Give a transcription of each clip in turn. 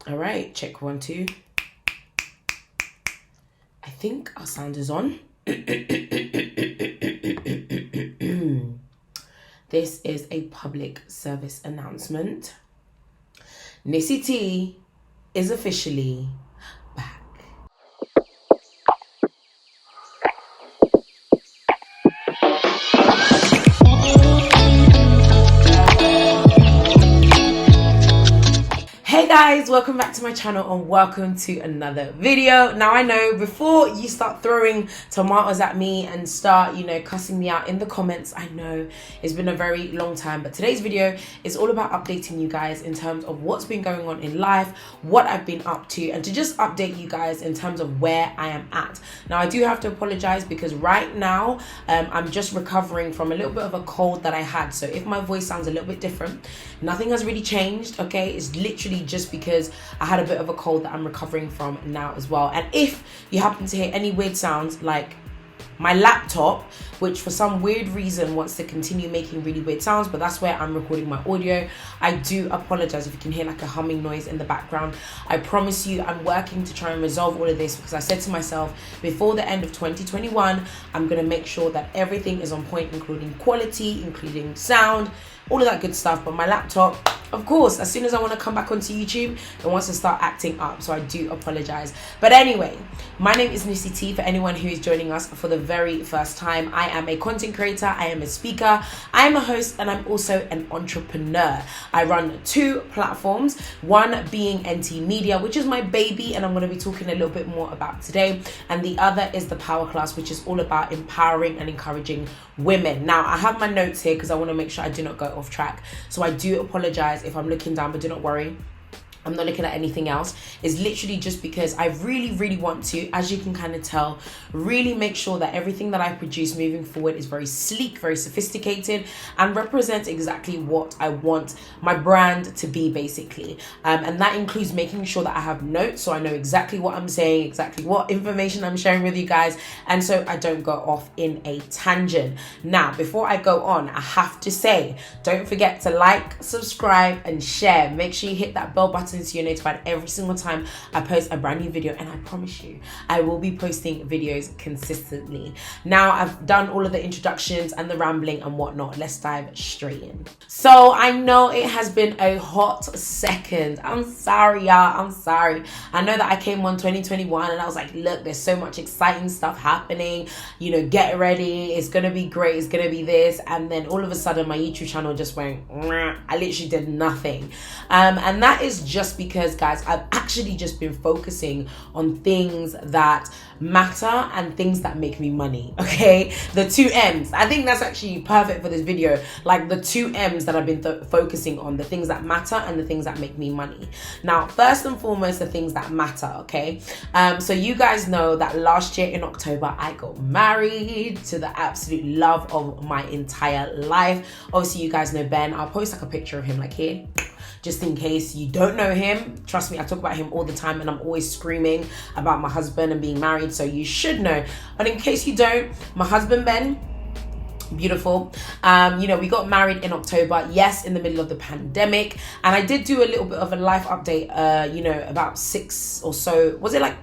All right, check 1, 2. I think our sound is on. This is a public service announcement. Nissy T is officially back. Hey guys, welcome back to my channel and welcome to another video. Now I know before you start throwing tomatoes at me and start, cussing me out in the comments, I know it's been a very long time, but today's video is all about updating you guys in terms of what's been going on in life, what I've been up to, and to just update you guys in terms of where I am at. Now I do have to apologize because right now I'm just recovering from a little bit of a cold that I had. So if my voice sounds a little bit different, nothing has really changed, okay? It's literally just because I had a bit of a cold that I'm recovering from now as well. And if you happen to hear any weird sounds like my laptop, which for some weird reason wants to continue making really weird sounds, but that's where I'm recording my audio, I do apologize if you can hear like a humming noise in the background. I promise you I'm working to try and resolve all of this because I said to myself before the end of 2021 I'm going to make sure that everything is on point, including quality, including sound, all of that good stuff. But my laptop, of course, as soon as I want to come back onto YouTube, it wants to start acting up, so I do apologize. But anyway, my name is Nissy T. For anyone who is joining us for the very first time, I am a content creator, I am a speaker, I am a host, and I'm also an entrepreneur. I run 2 platforms, one being NT Media, which is my baby, and I'm going to be talking a little bit more about today, and the other is the Powerclass, which is all about empowering and encouraging women. Now, I have my notes here because I want to make sure I do not go off track, so I do apologize if I'm looking down, but do not worry, I'm not looking at anything else. It's literally just because I really want to, as you can kind of tell, really make sure that everything that I produce moving forward is very sleek, very sophisticated, and represents exactly what I want my brand to be, basically. And that includes making sure that I have notes so I know exactly what I'm saying, exactly what information I'm sharing with you guys, and so I don't go off in a tangent. Now, before I go on, I have to say, don't forget to like, subscribe, and share. Make sure you hit that bell button so you're notified every single time I post a brand new video, and I promise you I will be posting videos consistently. Now I've done all of the introductions and the rambling and whatnot. Let's dive straight in. So I know it has been a hot second. I'm sorry, y'all. I'm sorry. I know that I came on 2021 and I was like, look, there's so much exciting stuff happening, get ready, it's gonna be great, it's gonna be this, and then all of a sudden my YouTube channel just went, I literally did nothing. And that is just because, guys, I've actually just been focusing on things that matter and things that make me money, okay? The 2 M's. I think that's actually perfect for this video. Like the 2 M's that I've been focusing on, the things that matter and the things that make me money. Now, first and foremost, the things that matter, okay? So you guys know that last year in October, I got married to the absolute love of my entire life. Obviously, you guys know Ben. I'll post like a picture of him like here, just in case you don't know him. Trust me, I talk about him all the time and I'm always screaming about my husband and being married, so you should know. But in case you don't, my husband Ben, beautiful. We got married in October, yes, in the middle of the pandemic, and I did do a little bit of a life update, about 6 or so, was it like,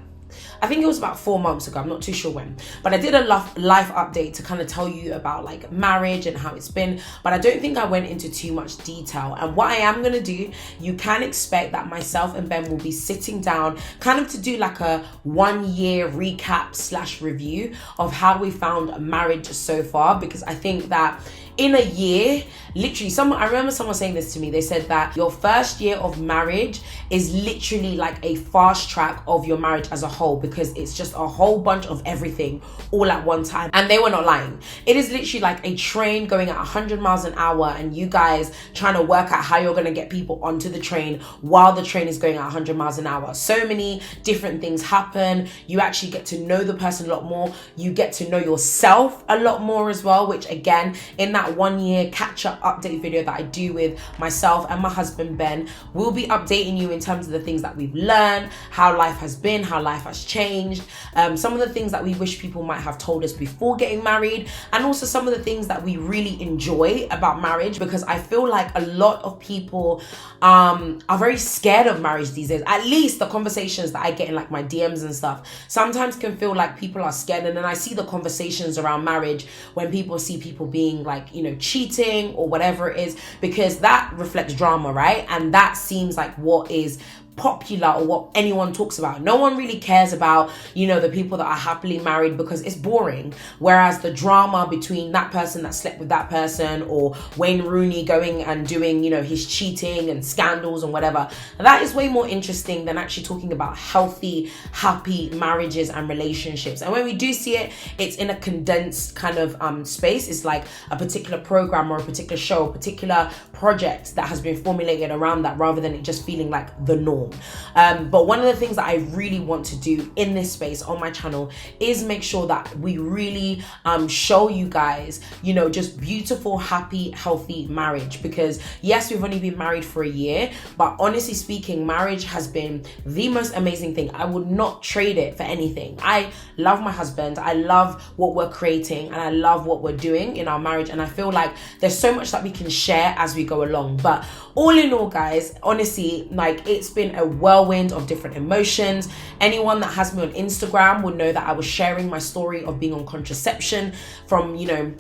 I think it was about 4 months ago, I'm not too sure when, but I did a life update to kind of tell you about like marriage and how it's been, but I don't think I went into too much detail. And what I am going to do, you can expect that myself and Ben will be sitting down kind of to do like a 1-year recap / review of how we found marriage so far, because I think that in a year, literally, I remember someone saying this to me. They said that your first year of marriage is literally like a fast track of your marriage as a whole, because it's just a whole bunch of everything all at one time. And they were not lying. It is literally like a train going at 100 miles an hour and you guys trying to work out how you're going to get people onto the train while the train is going at 100 miles an hour. So many different things happen. You actually get to know the person a lot more. You get to know yourself a lot more as well, which again, in that that 1 year catch-up update video that I do with myself and my husband Ben. We'll be updating you in terms of the things that we've learned, how life has been, how life has changed, some of the things that we wish people might have told us before getting married, and also some of the things that we really enjoy about marriage, because I feel like a lot of people are very scared of marriage these days. At least the conversations that I get in like my DMs and stuff sometimes can feel like people are scared. And then I see the conversations around marriage when people see people being like, you know, cheating or whatever it is, because that reflects drama, right? And that seems like what is popular or what anyone talks about. No one really cares about, you know, the people that are happily married, because it's boring. Whereas the drama between that person that slept with that person, or Wayne Rooney going and doing, you know, his cheating and scandals and whatever, that is way more interesting than actually talking about healthy, happy marriages and relationships. And when we do see it, it's in a condensed kind of space. It's like a particular program or a particular show, a particular project that has been formulated around that, rather than it just feeling like the norm. But one of the things that I really want to do in this space on my channel is make sure that we really show you guys, you know, just beautiful, happy, healthy marriage. Because yes, we've only been married for a year, but honestly speaking, marriage has been the most amazing thing. I would not trade it for anything. I love my husband, I love what we're creating, and I love what we're doing in our marriage, and I feel like there's so much that we can share as we go along. But all in all, guys, honestly, like, it's been a whirlwind of different emotions. Anyone that has me on Instagram will know that I was sharing my story of being on contraception from, you know,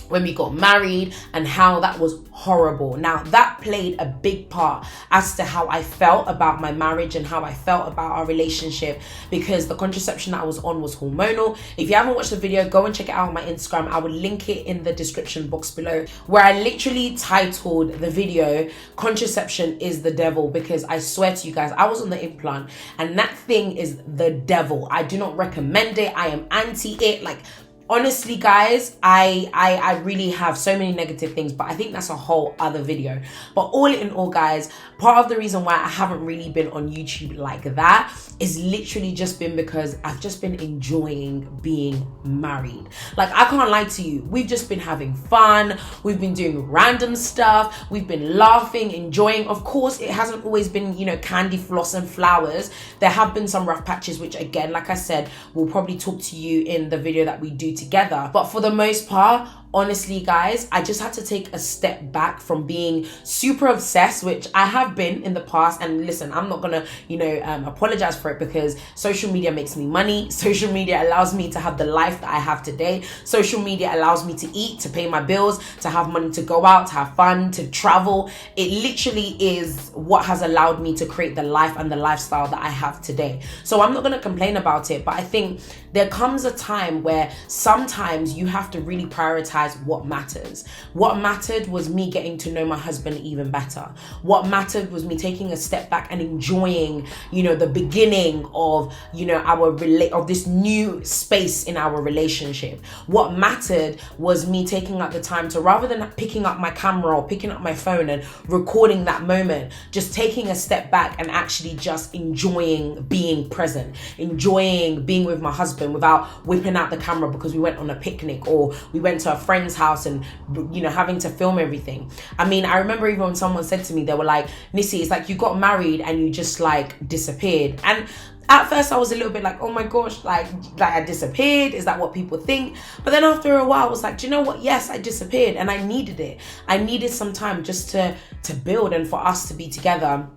when we got married, and how that was horrible. Now, that played a big part as to how I felt about my marriage and how I felt about our relationship, because the contraception that I was on was hormonal. If you haven't watched the video, go and check it out on my Instagram. I will link it in the description box below, where I literally titled the video "Contraception is the Devil," because I swear to you guys, I was on the implant and that thing is the devil. I do not recommend it. I am anti it. Like, honestly, guys, I really have so many negative things, but I think that's a whole other video. But all in all, guys, part of the reason why I haven't really been on YouTube like that is literally just been because I've just been enjoying being married. Like, I can't lie to you, we've just been having fun, we've been doing random stuff, we've been laughing, enjoying. Of course, it hasn't always been, you know, candy, floss and flowers. There have been some rough patches, which again, like I said, we'll probably talk to you in the video that we do together. But for the most part, honestly, guys, I just had to take a step back from being super obsessed, which I have been in the past. And listen, I'm not gonna, you know, apologize for it, because social media makes me money. Social media allows me to have the life that I have today. Social media allows me to eat, to pay my bills, to have money to go out, to have fun, to travel. It literally is what has allowed me to create the life and the lifestyle that I have today. So I'm not gonna complain about it, but I think there comes a time where sometimes you have to really prioritize what matters. What mattered was me getting to know my husband even better. What mattered was me taking a step back and enjoying, you know, the beginning of, you know, of this new space in our relationship. What mattered was me taking up the time to, rather than picking up my camera or picking up my phone and recording that moment, just taking a step back and actually just enjoying being present, enjoying being with my husband without whipping out the camera because we went on a picnic or we went to a friend's house and, you know, having to film everything. I mean, I remember even when someone said to me, they were like, "Nissy, it's like you got married and you just like disappeared." And at first I was a little bit like, oh my gosh, like I disappeared, is that what people think? But then after a while I was like, do you know what, yes, I disappeared and I needed it. I needed some time just to build and for us to be together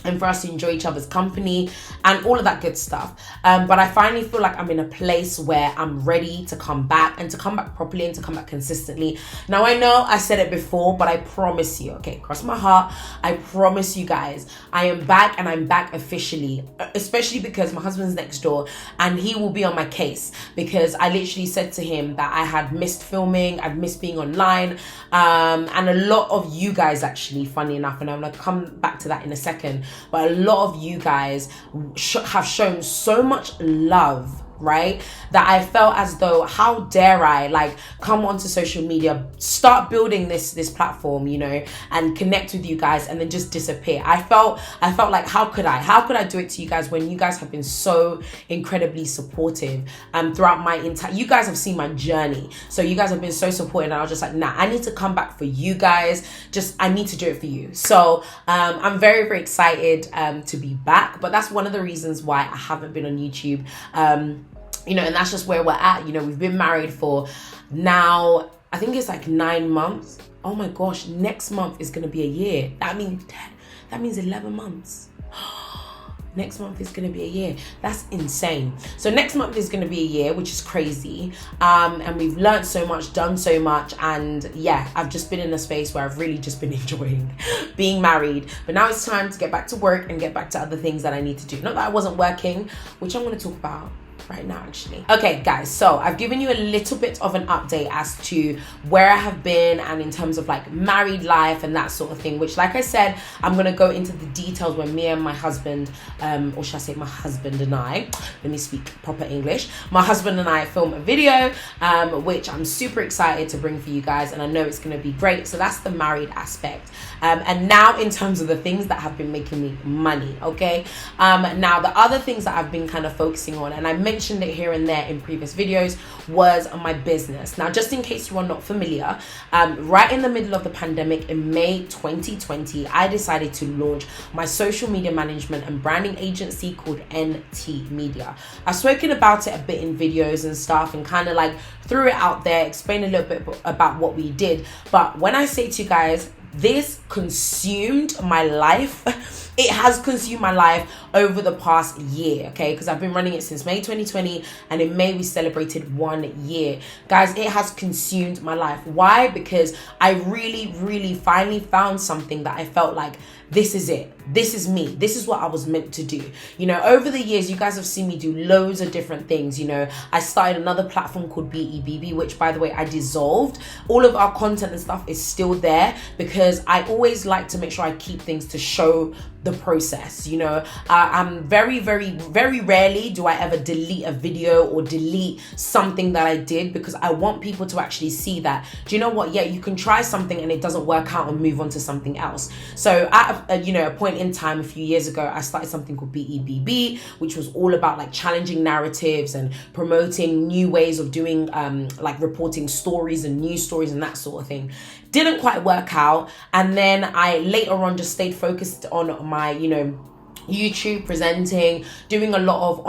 and for us to enjoy each other's company and all of that good stuff. But I finally feel like I'm in a place where I'm ready to come back, and to come back properly, and to come back consistently. Now, I know I said it before, but I promise you, okay, cross my heart, I promise you guys, I am back, and I'm back officially, especially because my husband's next door and he will be on my case, because I literally said to him that I had missed filming, I'd missed being online, and a lot of you guys actually, funny enough, and I'm gonna come back to that in a second, but a lot of you guys have shown so much love right? That I felt as though, how dare I like come onto social media, start building this platform, you know, and connect with you guys and then just disappear. I felt like, how could I do it to you guys when you guys have been so incredibly supportive throughout my entire, you guys have seen my journey, so you guys have been so supportive, and I was just like, nah, I need to come back for you guys, I need to do it for you. So I'm very, very excited to be back, but that's one of the reasons why I haven't been on YouTube. You know, and that's just where we're at. You know, we've been married for now, I think it's like 9 months. Oh my gosh, next month is gonna be a year. That means 11 months. Next month is going to be a year. That's insane. So next month is going to be a year, which is crazy. And we've learned so much, done so much. And yeah, I've just been in a space where I've really just been enjoying being married. But now it's time to get back to work and get back to other things that I need to do. Not that I wasn't working, which I'm going to talk about right now actually. Okay guys, so I've given you a little bit of an update as to where I have been and in terms of like married life and that sort of thing, which like I said, I'm going to go into the details when me and my husband, or should I say my husband and I, let me speak proper English, my husband and I film a video, which I'm super excited to bring for you guys, and I know it's going to be great. So that's the married aspect. And now in terms of the things that have been making me money, okay? Now the other things that I've been kind of focusing on, and I mentioned it here and there in previous videos, was my business. Now, just in case you are not familiar, right in the middle of the pandemic in May 2020, I decided to launch my social media management and branding agency called NT Media. I've spoken about it a bit in videos and stuff and kind of like threw it out there, explained a little bit about what we did. But when I say to you guys, this consumed my life. It has consumed my life over the past year, okay? Because I've been running it since May 2020, and in May we celebrated 1 year. Guys, it has consumed my life. Why? Because I really finally found something that I felt like, this is it. This is me. This is what I was meant to do. You know, over the years, you guys have seen me do loads of different things. You know, I started another platform called BEBB, which by the way, I dissolved. All of our content and stuff is still there because I always like to make sure I keep things to show the process. You know, I'm very rarely do I ever delete a video or delete something that I did, because I want people to actually see that, do you know what? Yeah, you can try something and it doesn't work out and move on to something else. So at a point in time a few years ago, I started something called BEBB, which was all about like challenging narratives and promoting new ways of doing like reporting stories and news stories and that sort of thing. Didn't quite work out, and then I later on just stayed focused on my, you know, YouTube, presenting, doing a lot of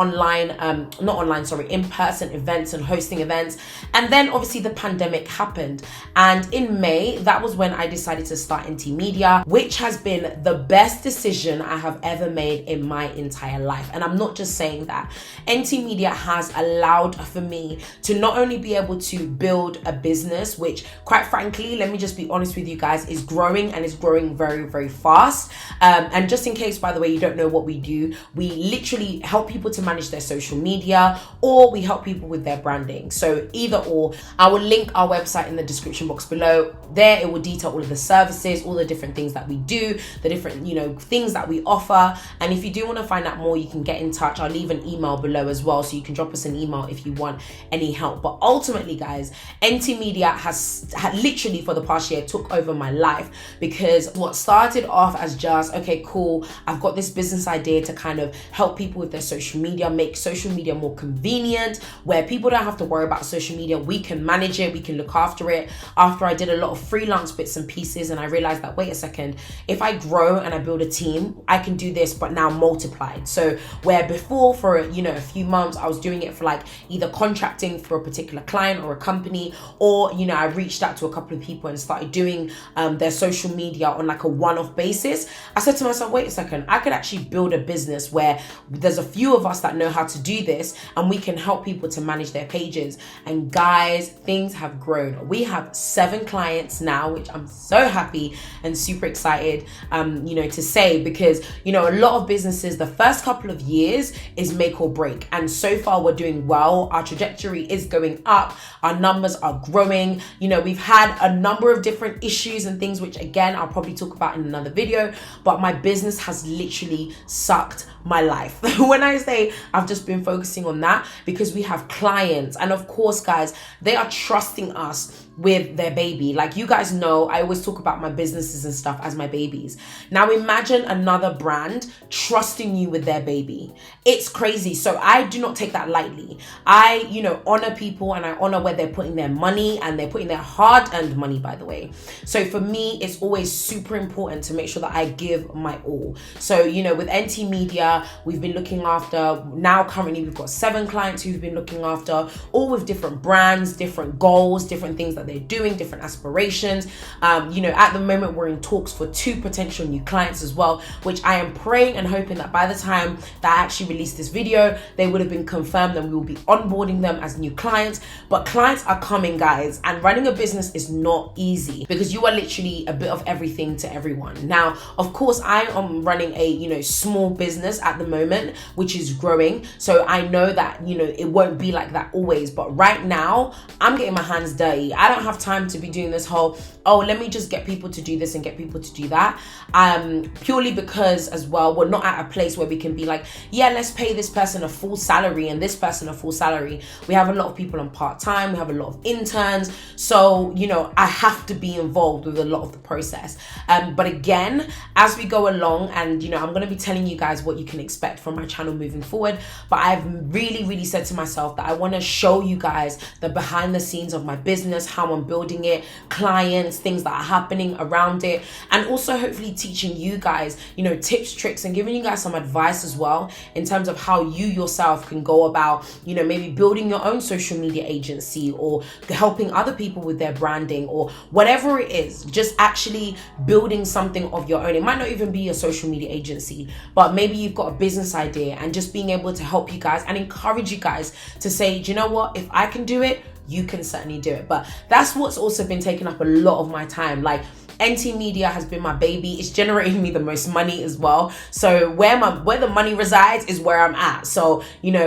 in-person events and hosting events. And then obviously the pandemic happened, and in May, that was when I decided to start NT Media, which has been the best decision I have ever made in my entire life. And I'm not just saying that. NT Media has allowed for me to not only be able to build a business, which quite frankly, let me just be honest with you guys, is growing, and is growing very fast. And just in case, by the way, you don't know what we do, we literally help people to manage their social media, or we help people with their branding. So either or. I will link our website in the description box below. There it will detail all of the services, all the different things that we do, the different, you know, things that we offer. And if you do want to find out more, you can get in touch. I'll leave an email below as well, so you can drop us an email if you want any help. But ultimately, guys, NT Media has literally for the past year took over my life, because what started off as just, okay, cool, I've got this business idea to kind of help people with their social media, make social media more convenient, where people don't have to worry about social media. We can manage it, we can look after it. After I did a lot of freelance bits and pieces, and I realized that, wait a second, if I grow and I build a team, I can do this, but now multiplied. So where before for, you know, a few months, I was doing it for like either contracting for a particular client or a company, or, you know, I reached out to a couple of people and started doing their social media on like a one-off basis. I said to myself, wait a second, I could actually build a business where there's a few of us that know how to do this, and we can help people to manage their pages. And guys, things have grown. We have 7 clients now, which I'm so happy and super excited, you know, to say, because, you know, a lot of businesses, the first couple of years is make or break. And so far we're doing well. Our trajectory is going up. Our numbers are growing. You know, we've had a number of different issues and things, which again, I'll probably talk about in another video, but my business has literally literally sucked my life. When I say I've just been focusing on that, because we have clients, and of course, guys, they are trusting us with their baby. Like, you guys know, I always talk about my businesses and stuff as my babies. Now imagine another brand trusting you with their baby. It's crazy. So I do not take that lightly. I, honor people, and I honor where they're putting their money, and they're putting their hard-earned money, by the way. So for me, it's always super important to make sure that I give my all. So, with NT Media, we've been looking after, now currently we've got 7 clients who've been looking after, all with different brands, different goals, different things that they're doing, different aspirations. At the moment, we're in talks for 2 potential new clients as well, which I am praying and hoping that by the time that I actually release this video, they would have been confirmed and we will be onboarding them as new clients. But clients are coming, guys, and running a business is not easy, because you are literally a bit of everything to everyone. Now, of course, I am running a, small business at the moment, which is growing. So I know that, it won't be like that always. But right now, I'm getting my hands dirty. I don't have time to be doing this whole, let me just get people to do this and get people to do that. Purely because as well, we're not at a place where we can be like, yeah, let's pay this person a full salary and this person a full salary. We have a lot of people on part-time. We have a lot of interns. So, I have to be involved with a lot of the process. But again, as we go along, and, I'm going to be telling you guys what you can expect from my channel moving forward. But I've really, really said to myself that I want to show you guys the behind the scenes of my business, how I'm building it, clients, things that are happening around it, and also hopefully teaching you guys, tips, tricks, and giving you guys some advice as well in terms of how you yourself can go about, maybe building your own social media agency, or helping other people with their branding, or whatever it is, just actually building something of your own. It might not even be a social media agency, but maybe you've got a business idea, and just being able to help you guys and encourage you guys to say, do you know what, if I can do it, you can certainly do it. But that's what's also been taking up a lot of my time. Like, NT Media has been my baby. It's generating me the most money as well. So where the money resides is where I'm at. So,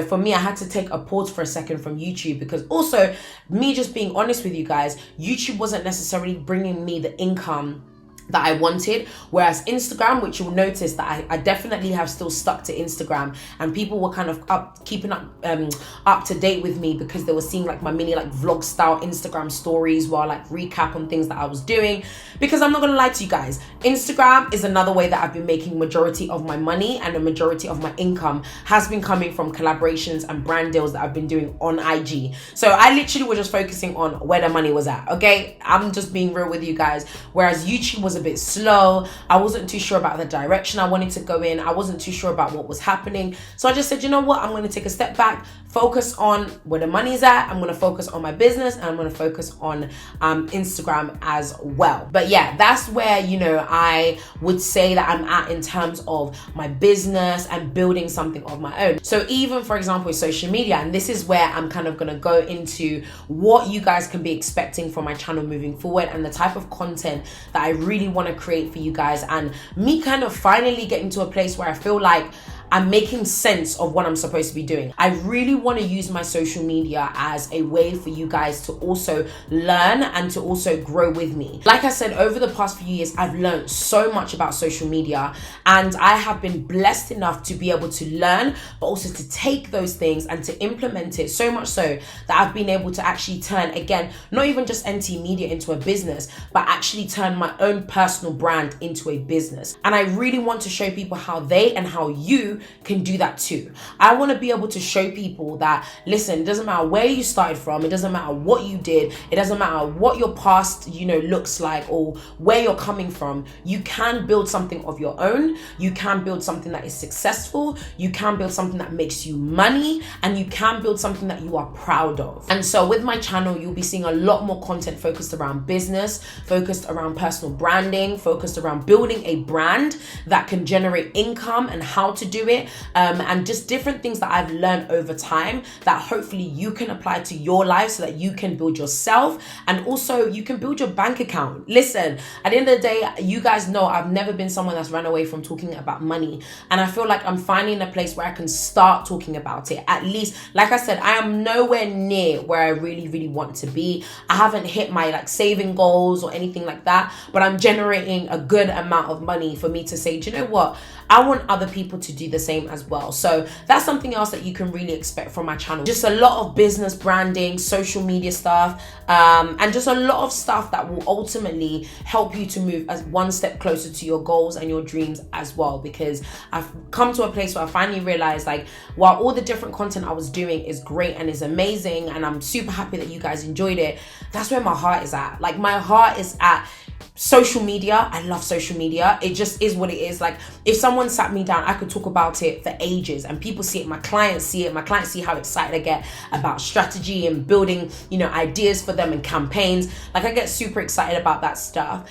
for me, I had to take a pause for a second from YouTube, because also, me just being honest with you guys, YouTube wasn't necessarily bringing me the income that I wanted. Whereas Instagram, which you'll notice that I definitely have still stuck to Instagram, and people were kind of keeping up to date with me, because they were seeing like my mini vlog style Instagram stories while recap on things that I was doing. Because I'm not gonna lie to you guys, Instagram is another way that I've been making majority of my money, and the majority of my income has been coming from collaborations and brand deals that I've been doing on IG. So I literally was just focusing on where the money was at. Okay, I'm just being real with you guys. Whereas YouTube was a bit slow. I wasn't too sure about the direction I wanted to go in. I wasn't too sure about what was happening. So I just said, you know what, I'm going to take a step back, focus on where the money's at. I'm going to focus on my business, and I'm going to focus on Instagram as well. But yeah, that's where, I would say that I'm at in terms of my business and building something of my own. So even, for example, with social media, and this is where I'm kind of going to go into what you guys can be expecting from my channel moving forward, and the type of content that I really want to create for you guys, and me kind of finally getting to a place where I feel like I'm making sense of what I'm supposed to be doing. I really want to use my social media as a way for you guys to also learn and to also grow with me. Like I said, over the past few years, I've learned so much about social media, and I have been blessed enough to be able to learn, but also to take those things and to implement it, so much so that I've been able to actually turn, again, not even just NT Media into a business, but actually turn my own personal brand into a business. And I really want to show people how they and how you can do that too. I want to be able to show people that, listen, it doesn't matter where you started from, it doesn't matter what you did, it doesn't matter what your past, looks like, or where you're coming from. You can build something of your own. You can build something that is successful. You can build something that makes you money, and you can build something that you are proud of. And so with my channel, you'll be seeing a lot more content focused around business, focused around personal branding, focused around building a brand that can generate income and how to do it, it, and just different things that I've learned over time that hopefully you can apply to your life so that you can build yourself and also you can build your bank account. Listen, at the end of the day, you guys know I've never been someone that's run away from talking about money, and I feel like I'm finding a place where I can start talking about it. At least, like I said, I am nowhere near where I really want to be. I haven't hit my like saving goals or anything like that, but I'm generating a good amount of money for me to say, do you know what, I want other people to do the same as well. So that's something else that you can really expect from my channel. Just a lot of business branding, social media stuff, and just a lot of stuff that will ultimately help you to move as one step closer to your goals and your dreams as well. Because I've come to a place where I finally realized, like, while all the different content I was doing is great and is amazing, and I'm super happy that you guys enjoyed it, that's where my heart is at. Like, my heart is at social media. I love social media. It just is what it is. Like, if someone sat me down, I could talk about it for ages, and people see it. My clients see it. My clients see how excited I get about strategy and building, you know, ideas for them and campaigns. Like, I get super excited about that stuff.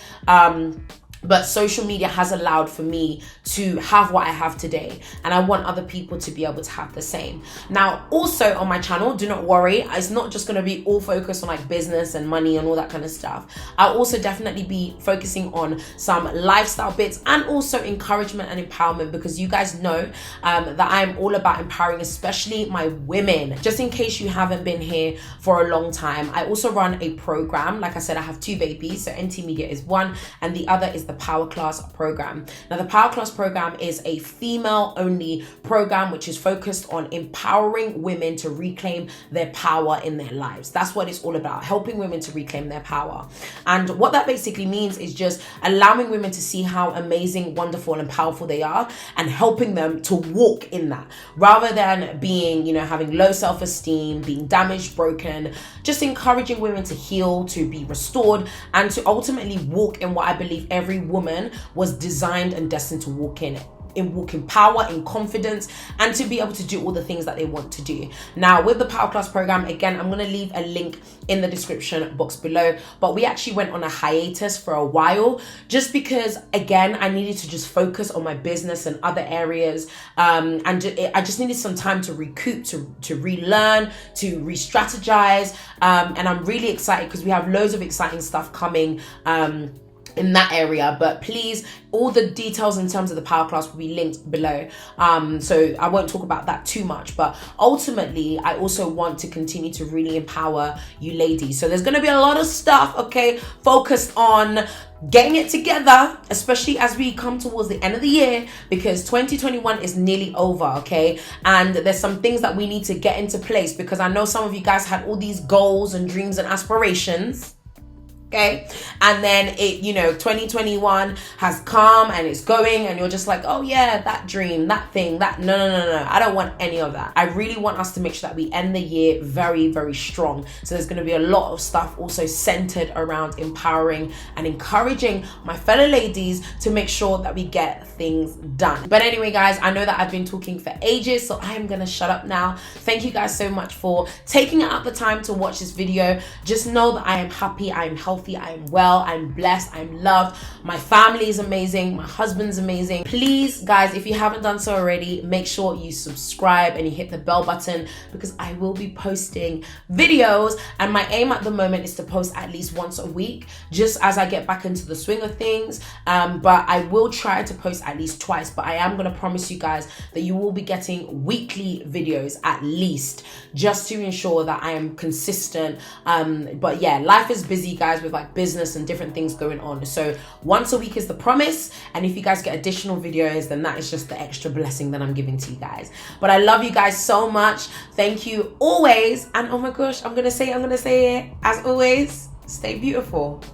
But social media has allowed for me to have what I have today, and I want other people to be able to have the same. Now, also on my channel, do not worry, it's not just going to be all focused on like business and money and all that kind of stuff. I'll also definitely be focusing on some lifestyle bits and also encouragement and empowerment, because you guys know that I'm all about empowering, especially my women. Just in case you haven't been here for a long time, I also run a program. Like I said, I have 2 babies, so NT Media is one and the other is the Powerclass Programme. Now, the Powerclass Programme is a female-only program which is focused on empowering women to reclaim their power in their lives. That's what it's all about, helping women to reclaim their power. And what that basically means is just allowing women to see how amazing, wonderful, and powerful they are, and helping them to walk in that, rather than being, you know, having low self-esteem, being damaged, broken. Just encouraging women to heal, to be restored, and to ultimately walk in what I believe every woman was designed and destined to walk in power, in confidence, and to be able to do all the things that they want to do. Now, with the Powerclass Programme, again, I'm going to leave a link in the description box below, but we actually went on a hiatus for a while just because, again, I needed to just focus on my business and other areas, and I just needed some time to recoup, to relearn, to re-strategize, and I'm really excited because we have loads of exciting stuff coming in that area. But please, all the details in terms of the power class will be linked below, so I won't talk about that too much. But ultimately, I also want to continue to really empower you ladies. So there's going to be a lot of stuff, okay, focused on getting it together, especially as we come towards the end of the year, because 2021 is nearly over, okay? And there's some things that we need to get into place, because I know some of you guys had all these goals and dreams and aspirations, okay, and then it, you know, 2021 has come and it's going, and you're just like, oh yeah, that dream, that thing, that no, I don't want any of that. I really want us to make sure that we end the year very, very strong. So there's going to be a lot of stuff also centered around empowering and encouraging my fellow ladies to make sure that we get things done. But anyway, guys, I know that I've been talking for ages, so I am going to shut up now. Thank you guys so much for taking out the time to watch this video. Just know that I am happy, I am healthy, I am well, I'm blessed, I'm loved. My family is amazing, my husband's amazing. Please, guys, if you haven't done so already, make sure you subscribe and you hit the bell button, because I will be posting videos, and my aim at the moment is to post at least once a week, just as I get back into the swing of things. But I will try to post at least twice, but I am going to promise you guys that you will be getting weekly videos at least, just to ensure that I am consistent. But yeah, life is busy, guys, with like business and different things going on. So once a week is the promise, and if you guys get additional videos, then that is just the extra blessing that I'm giving to you guys. But I love you guys so much. Thank you always, and oh my gosh, I'm gonna say it as always, stay beautiful.